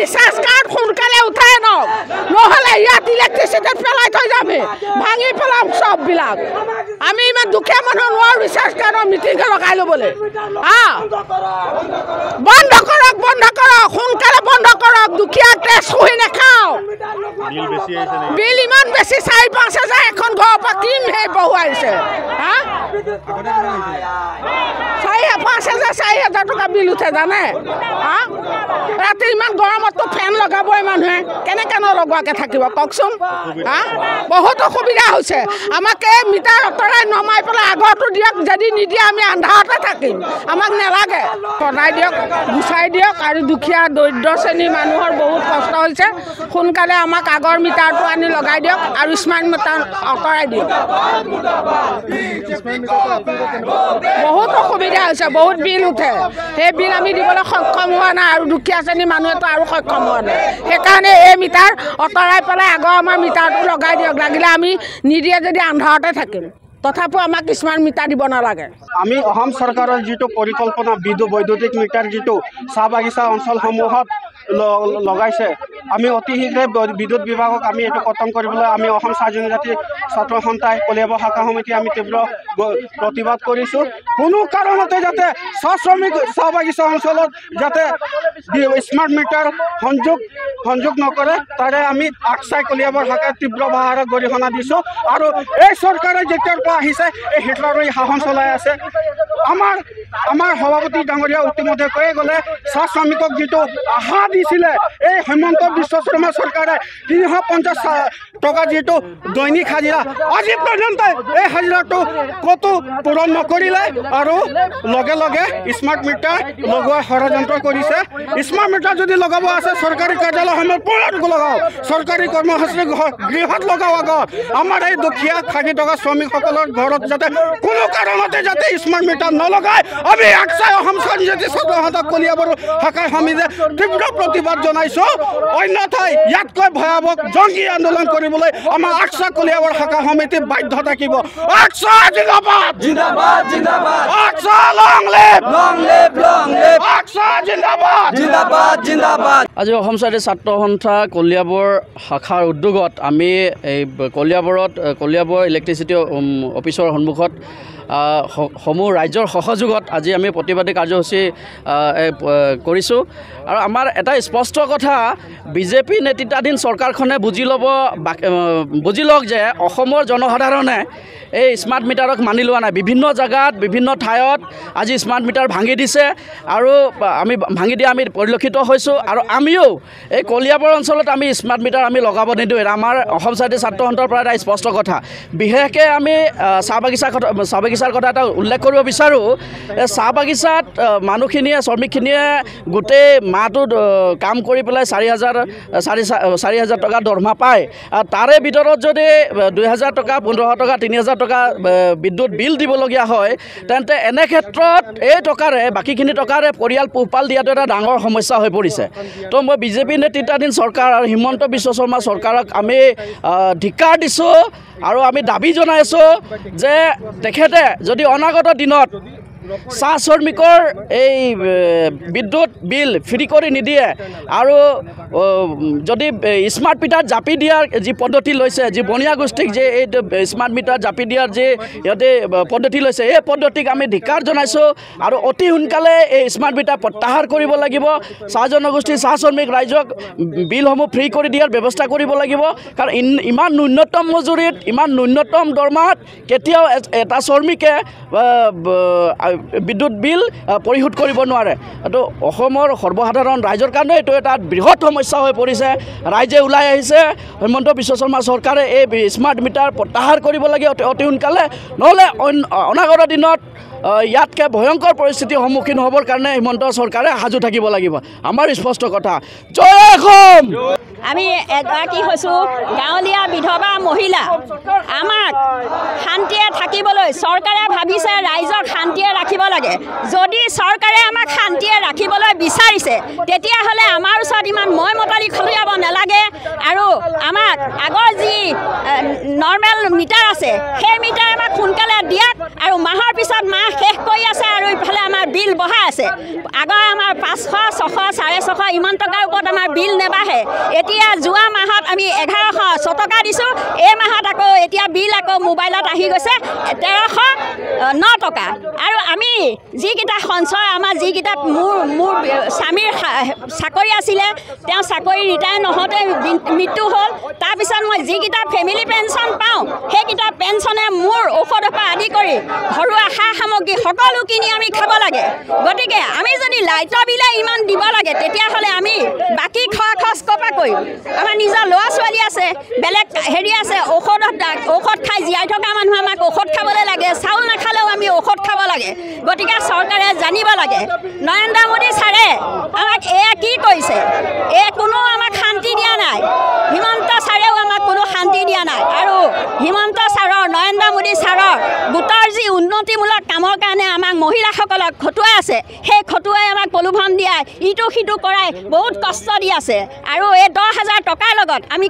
recharge card সোনকালে উঠাই নওক নহ'লে ইয়াত ইলেক্ট্ৰিচিটিত পেলাই থৈ যামে ভাঙি পেলাম চববিলাক আমি ইমান দুখীয়া মানুহ নোৱাৰোঁ ৰিচাৰ্জ কাৰ্ডৰ মিটিংকে লগাই ল'বলৈ বন্ধ কৰক সোনকালে বন্ধ কৰক দুখীয়া টেক্স শুহি নাখাওঁ বিল ইমান বেছি 4-5 হাজাৰ এখন ঘৰৰ পৰা কিম সেই বহুৱাইছে 4,000 টকা বিল উঠে জানে ৰাতি ইমান গৰমততো ফেন লগাবই মানুহে কেনেকৈ নলগোৱাকৈ থাকিব কওকচোন বহুত অসুবিধা হৈছে আমাক এই মিটাৰ আঁতৰাই নমাই পেলাই আগৰটো দিয়ক যদি নিদিয়ে আমি আন্ধাৰতে থাকিম আমাক নালাগে বনাই দিয়ক গুচাই দিয়ক আৰু দুখীয়া দৰিদ্ৰ শ্ৰেণীৰ মানুহৰ বহুত কষ্ট হৈছে সোনকালে আমাক আগৰ মিটাৰটো আনি লগাই দিয়ক আৰু স্মাৰ্ট মিটাৰ আঁতৰাই দিয়ক বহুত অসুবিধা হৈছে বহুত বিল উঠে সেই বিল আমি দিবলৈ সক্ষম হোৱা নাই আৰু দুখীয়া শ্ৰেণীৰ মানুহেতো আৰু সক্ষম হোৱা নাই সেইকাৰণে এই মিটাৰ আঁতৰাই পেলাই আগৰ আমাৰ মিটাৰটো লগাই দিয়ক লাগিলে আমি নিদিয়ে যদি আন্ধাৰতে থাকিম তথাপিও আমাক স্মাৰ্ট মিটাৰ দিব নালাগে আমি অসম চৰকাৰৰ যিটো পৰিকল্পনা বৈদ্যুতিক মিটাৰ যিটো চাহ বাগিচা অঞ্চলসমূহত লগাইছে আমি অতি শীঘ্ৰে বিদ্যুৎ বিভাগক আমি এইটো খতম কৰিবলৈ আমি অসম চাহ জনজাতি ছাত্ৰ সন্থাই কলিয়াবৰ শাখা সমিতি আমি তীব্ৰ প্ৰতিবাদ কৰিছোঁ কোনো কাৰণতে যাতে শ্ৰমিক চাহ বাগিচা অঞ্চলত যাতে স্মাৰ্ট মিটাৰ সংযোগ নকৰে তাৰে আমি আকচাই কলিয়াবৰ শাখাই তীব্ৰ বাহাৰক গৰিহণা দিছোঁ আৰু এই চৰকাৰে যেতিয়াৰ পৰা আহিছে এই হিটলাৰী শাসন চলাই আছে আমাৰ সভাপতি ডাঙৰীয়া ইতিমধ্যে কৈয়ে গ'লে চাহ শ্ৰমিকক যিটো আশা দিছিলে এই হেমন্ত বিশ্ব শৰ্মা চৰকাৰে 350 টকা যিটো দৈনিক হাজিৰা আজি পৰ্যন্ত এই হাজিৰাটো ক'তো পূৰণ নকৰিলে আৰু লগে লগে স্মাৰ্ট মিটাৰ লগোৱাৰ ষড়যন্ত্ৰ কৰিছে স্মাৰ্ট মিটাৰ যদি লগাব আছে চৰকাৰী কাৰ্যালয়সমূহত পূৰণ লগাওক চৰকাৰী কৰ্মসূচী গৃহত লগাও আগত আমাৰ এই দুখীয়া খাটি থকা শ্ৰমিকসকলৰ ঘৰত যাতে কোনো কাৰণতে যাতে স্মাৰ্ট মিটাৰ নলগায় আমি আকচাই অসম জনজাতি ছাত্ৰ সন্থা কলিয়াবৰ শাখাৰ সমিতিয়ে তীব্ৰ প্ৰতিবাদ জনাইছোঁ অন্যথাই ইয়াতকৈ ভয়াৱহ জংগী আন্দোলন কৰিবলৈ আমাৰ আকচা কলিয়াবৰ শাখা সমিতি বাধ্য থাকিব আকচা জিন্দাবাদ জিন্দাবাদ জিন্দাবাদ আকচা লং লিভ আকচা জিন্দাবাদ জিন্দাবাদ জিন্দাবাদ আজি অসম ছাত্ৰ সন্থা কলিয়াবৰ শাখাৰ উদ্যোগত আমি এই কলিয়াবৰ ইলেক্ট্ৰিচিটি অফিচৰ সন্মুখত সমূহ ৰাজ্যৰ সহযোগত আজি আমি প্ৰতিবাদী কাৰ্যসূচী কৰিছোঁ আৰু আমাৰ এটা স্পষ্ট কথা বিজেপি নেতৃত্বাধীন চৰকাৰখনে বুজি লওক যে অসমৰ জনসাধাৰণে এই স্মাৰ্ট মিটাৰক মানি লোৱা নাই বিভিন্ন জেগাত বিভিন্ন ঠাইত আজি স্মাৰ্ট মিটাৰ ভাঙি দিছে আৰু আমি ভাঙি দিয়া আমি পৰিলক্ষিত হৈছোঁ আৰু আমিও এই কলিয়াবৰ অঞ্চলত আমি স্মাৰ্ট মিটাৰ আমি লগাব নিদিওঁ আমাৰ অসম ছাত্ৰ সন্থাৰ পৰা এটা স্পষ্ট কথা বিশেষকৈ আমি চাহ বাগিচাৰ কথা এটা উল্লেখ কৰিব বিচাৰোঁ চাহ বাগিচাত মানুহখিনিয়ে শ্ৰমিকখিনিয়ে গোটেই মাহটোত কাম কৰি পেলাই 4,000 টকা দৰমহা পায় তাৰে ভিতৰত যদি 2,000 টকা 15,000 টকা 3,000 টকা বিদ্যুৎ বিল দিবলগীয়া হয় তেন্তে এনে ক্ষেত্ৰত এই টকাৰে বাকীখিনি টকাৰে পৰিয়াল পোহপাল দিয়াটো এটা ডাঙৰ সমস্যা হৈ পৰিছে তো মই বিজেপি নেতৃত্বাধীন চৰকাৰ আৰু হিমন্ত বিশ্ব শৰ্মা চৰকাৰক আমি ধিক্কাৰ দিছোঁ আৰু আমি দাবী জনাইছোঁ যে তেখেতে যদি অনাগত দিনত চাহ শ্ৰমিকৰ এই বিদ্যুৎ বিল ফ্ৰী কৰি নিদিয়ে আৰু যদি স্মাৰ্ট মিটাৰ জাপি দিয়াৰ যি পদ্ধতি লৈছে যি বনিয়া গোষ্ঠীক যে এই স্মাৰ্ট মিটাৰ জাপি দিয়াৰ যি সিহঁতে পদ্ধতি লৈছে এই পদ্ধতিক আমি ধিক্কাৰ জনাইছোঁ আৰু অতি সোনকালে এই স্মাৰ্ট মিটাৰ প্ৰত্যাহাৰ কৰিব লাগিব চাহ জনগোষ্ঠী চাহ শ্ৰমিক ৰাইজক বিলসমূহ ফ্ৰী কৰি দিয়াৰ ব্যৱস্থা কৰিব লাগিব কাৰণ ইমান ন্যূনতম মজুৰিত ইমান ন্যূনতম দৰমহাত কেতিয়াও এটা শ্ৰমিকে বিদ্যুৎ বিল পৰিশোধ কৰিব নোৱাৰে এইটো অসমৰ সৰ্বসাধাৰণ ৰাইজৰ কাৰণে এইটো এটা বৃহৎ সমস্যা হৈ পৰিছে ৰাইজে ওলাই আহিছে হিমন্ত বিশ্ব শৰ্মা চৰকাৰে এই স্মাৰ্ট মিটাৰ প্ৰত্যাহাৰ কৰিব লাগে অতি সোনকালে নহ'লে অনাগত দিনত ইয়াতকৈ ভয়ংকৰ পৰিস্থিতিৰ সন্মুখীন হ'বৰ কাৰণে হিমন্ত চৰকাৰে সাজু থাকিব লাগিব আমাৰ স্পষ্ট কথা জয় অসম আমি এগৰাকী হৈছোঁ গাঁৱলীয়া বিধৱা মহিলা আমাক শান্তিৰে থাকিবলৈ চৰকাৰে ভাবিছে ৰাইজক শান্তিৰে ৰাখিব লাগে যদি চৰকাৰে আমাক শান্তিৰে ৰাখিবলৈ বিচাৰিছে তেতিয়াহ'লে আমাৰ ওচৰত ইমান মতালি খলিয়াব নালাগে আৰু আমাক আগৰ যি নৰ্মেল মিটাৰ আছে সেই মিটাৰ আমাক সোনকালে দিয়ক আৰু মাহৰ পিছত মাহ শেষ কৰি আছে আৰু ইফালে আমাৰ বিল বঢ়াই আছে আছে আগৰ আমাৰ 500 600 650 ইমান টকাৰ ওপৰত আমাৰ বিল নেবাঢ়ে এতিয়া যোৱা মাহত আমি 1100 টকা দিছোঁ এই মাহত আকৌ এতিয়া বিল আকৌ মোবাইলত আহি গৈছে 1309 টকা আৰু আমি যিকেইটা সঞ্চয় আমাৰ যিকেইটা মোৰ স্বামীৰ চাকৰি আছিলে তেওঁ চাকৰি ৰিটায়াৰ নহওঁতে মৃত্যু হ'ল তাৰপিছত মই যিকেইটা ফেমিলি পেঞ্চন পাওঁ সেইকেইটা পেঞ্চনে মোৰ ঔষধৰ পৰা আদি কৰি ঘৰুৱা সা সামগ্ৰী সকলো কিনি আমি খাব লাগে গতিকে আমি যদি লাইটৰ বিলে ইমান দিব লাগে তেতিয়াহ'লে আমি বাকী খোৱা খৰচ ক'ৰ পৰা কৰিম আমাৰ নিজৰ ল'ৰা ছোৱালী আছে বেলেগ হেৰি আছে ঔষধ খাই জীয়াই থকা মানুহ আমাক ঔষধ খাবলৈ লাগে চাউল নাখালেও আমি ঔষধ খাব লাগে গতিকে চৰকাৰে জানিব লাগে নৰেন্দ্ৰ মোদী ছাৰে আমাক এয়া কি কৰিছে কোনো আমাক শান্তি দিয়া নাই হিমন্ত ছাৰেও আমাক কোনো শান্তি দিয়া নাই আৰু হিমন্ত ছাৰৰ নৰেন্দ্ৰ মোদী ছাৰৰ গোটৰ যি উন্নতিমূলক কামৰ কাৰণে আমাক মহিলাসকলক খটুৱাই আছে সেই খটুৱাই আমাক প্ৰলোভন দিয়াই ইটো সিটো কৰাই বহুত কষ্ট দি আছে আৰু এই 10,000 টকাৰ লগত আমি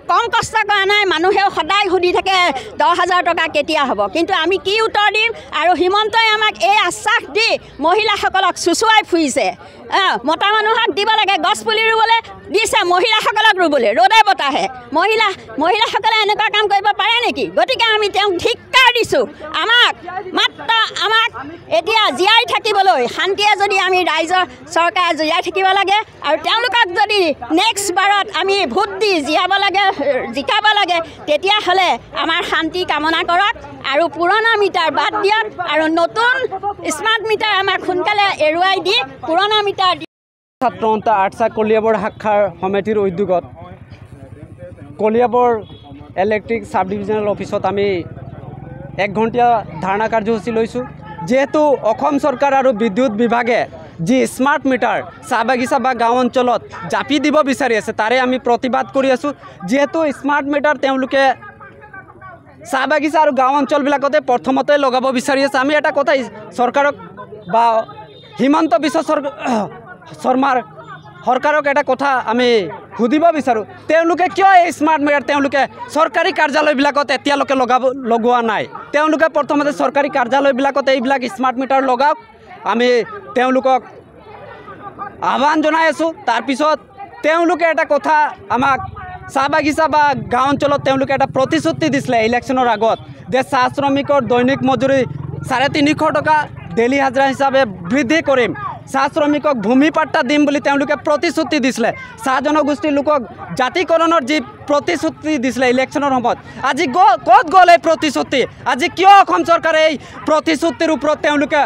কম কষ্ট কৰা নাই মানুহেও সদায় সুধি থাকে 10,000 টকা কেতিয়া হ'ব কিন্তু আমি কি উত্তৰ দিম আৰু হিমন্তই আমাক এই আশ্বাস দি মহিলাসকলক চুচুৱাই ফুৰিছে মতা মানুহক দিব লাগে গছ পুলি ৰুবলৈ দিছে মহিলাসকলক ৰুবলৈ ৰ'দে বতাহে মহিলাসকলে এনেকুৱা কাম কৰিব পাৰে নেকি গতিকে আমি তেওঁক ধিক্কাৰ দিছোঁ আমাক এতিয়া জীয়াই থাকিবলৈ শান্তিয়ে যদি আমি ৰাইজৰ চৰকাৰ জীয়াই থাকিব লাগে আৰু তেওঁলোকক যদি নেক্সট বাৰত আমি ভোট দি জিকাব লাগে তেতিয়াহ'লে আমাৰ শান্তি কামনা কৰক আৰু পুৰণা মিটাৰ বাদ দিয়ক আৰু নতুন স্মাৰ্ট মিটাৰ আমাক সোনকালে এৰুৱাই দি পুৰণা মিটাৰ ছাত্ৰ সন্থা আঠছা কলিয়াবৰ শাখাৰ সমিতিৰ উদ্যোগত কলিয়াবৰ ইলেক্ট্ৰিক সাব ডিভিজনেল অফিসত আমি 1 ঘণ্টা ধাৰণা কাৰ্যসূচী লৈছোঁ যেহেতু অসম চৰকাৰ আৰু বিদ্যুৎ বিভাগে যি স্মাৰ্ট মিটাৰ চাহ বাগিচা বা গাঁও অঞ্চলত জাপি দিব বিচাৰি আছে তাৰে আমি প্ৰতিবাদ কৰি আছোঁ যেহেতু স্মাৰ্ট মিটাৰ তেওঁলোকে চাহ বাগিচা আৰু গাঁও অঞ্চলবিলাকতে প্ৰথমতে লগাব বিচাৰি আছে আমি এটা কথা চৰকাৰক বা হিমন্ত বিশ্ব শৰ্মাৰ সৰকাৰক এটা কথা আমি সুধিব বিচাৰোঁ তেওঁলোকে কিয় এই স্মাৰ্ট মিটাৰ তেওঁলোকে চৰকাৰী কাৰ্যালয়বিলাকত এতিয়ালৈকে লগোৱা নাই তেওঁলোকে প্ৰথমতে চৰকাৰী কাৰ্যালয়বিলাকত এইবিলাক স্মাৰ্ট মিটাৰ লগাওক আমি তেওঁলোকক আহ্বান জনাই আছোঁ তাৰপিছত তেওঁলোকে এটা কথা আমাক চাহ বাগিচা বা গাঁও অঞ্চলত তেওঁলোকে এটা প্ৰতিশ্ৰুতি দিছিলে ইলেকশ্যনৰ আগত যে চাহ শ্ৰমিকৰ দৈনিক মজুৰি 350 টকা ডেইলি হাজিৰা হিচাপে বৃদ্ধি কৰিম চাহ শ্ৰমিকক ভূমি পাট্টা দিম বুলি তেওঁলোকে প্ৰতিশ্ৰুতি দিছিলে চাহ জনগোষ্ঠীৰ লোকক জাতিকৰণৰ যি প্ৰতিশ্ৰুতি দিছিলে ইলেকশ্যনৰ সময়ত আজি ক'ত গ'ল এই প্ৰতিশ্ৰুতি আজি কিয় অসম চৰকাৰে এই প্ৰতিশ্ৰুতিৰ ওপৰত তেওঁলোকে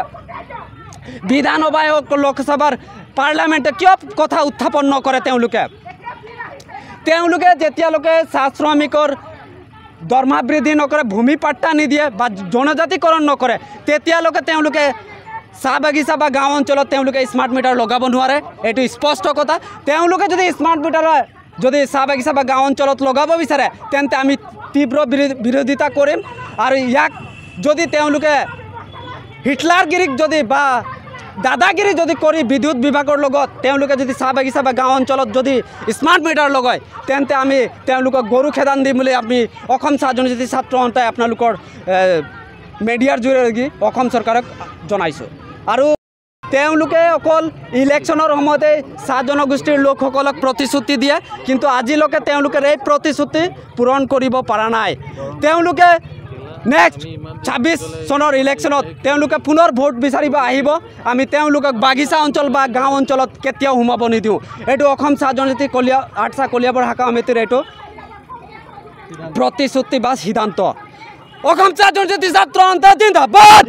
বিধানসভা হওক লোকসভাৰ পাৰ্লামেণ্টে কিয় কথা উত্থাপন নকৰে তেওঁলোকে যেতিয়ালৈকে চাহ শ্ৰমিকৰ দৰমহা বৃদ্ধি নকৰে ভূমি পাট্টা নিদিয়ে বা জনজাতিকৰণ নকৰে তেতিয়ালৈকে তেওঁলোকে চাহ বাগিচা বা গাঁও অঞ্চলত তেওঁলোকে স্মাৰ্ট মিটাৰ লগাব নোৱাৰে এইটো স্পষ্ট কথা তেওঁলোকে যদি স্মাৰ্ট মিটাৰ যদি চাহ বাগিচা বা গাঁও অঞ্চলত লগাব বিচাৰে তেন্তে আমি তীব্ৰ বিৰোধিতা কৰিম আৰু ইয়াক যদি তেওঁলোকে হিটলাৰগিৰিক যদি বা দাদাগিৰি যদি কৰি বিদ্যুৎ বিভাগৰ লগত তেওঁলোকে যদি চাহ বাগিচা বা গাঁও অঞ্চলত যদি স্মাৰ্ট মিটাৰ লগায় তেন্তে আমি তেওঁলোকক গৰু খেদান দিম বুলি আমি অসম চাহ জনজাতি ছাত্ৰ সন্থাই আপোনালোকৰ মিডিয়াৰ জৰিয়তে অসম চৰকাৰক জনাইছোঁ আৰু তেওঁলোকে অকল ইলেকশ্যনৰ সময়তে চাহ জনগোষ্ঠীৰ লোকসকলক প্ৰতিশ্ৰুতি দিয়ে কিন্তু আজিলৈকে তেওঁলোকে এই প্ৰতিশ্ৰুতি পূৰণ কৰিব পৰা নাই তেওঁলোকে নেক্সট 26 চনৰ ইলেকশ্যনত তেওঁলোকে পুনৰ ভোট বিচাৰিব আহিব আমি তেওঁলোকক বাগিচা অঞ্চল বা গাঁও অঞ্চলত কেতিয়াও সোমাব নিদিওঁ এইটো অসম চাহ জনজাতি আঠছা কলিয়াবৰ শাখা সমিতিৰ এইটো প্ৰতিশ্ৰুতি বা সিদ্ধান্ত অসম চাহ জনজাতি ছাত্ৰ সন্থা জিন্দাবাদ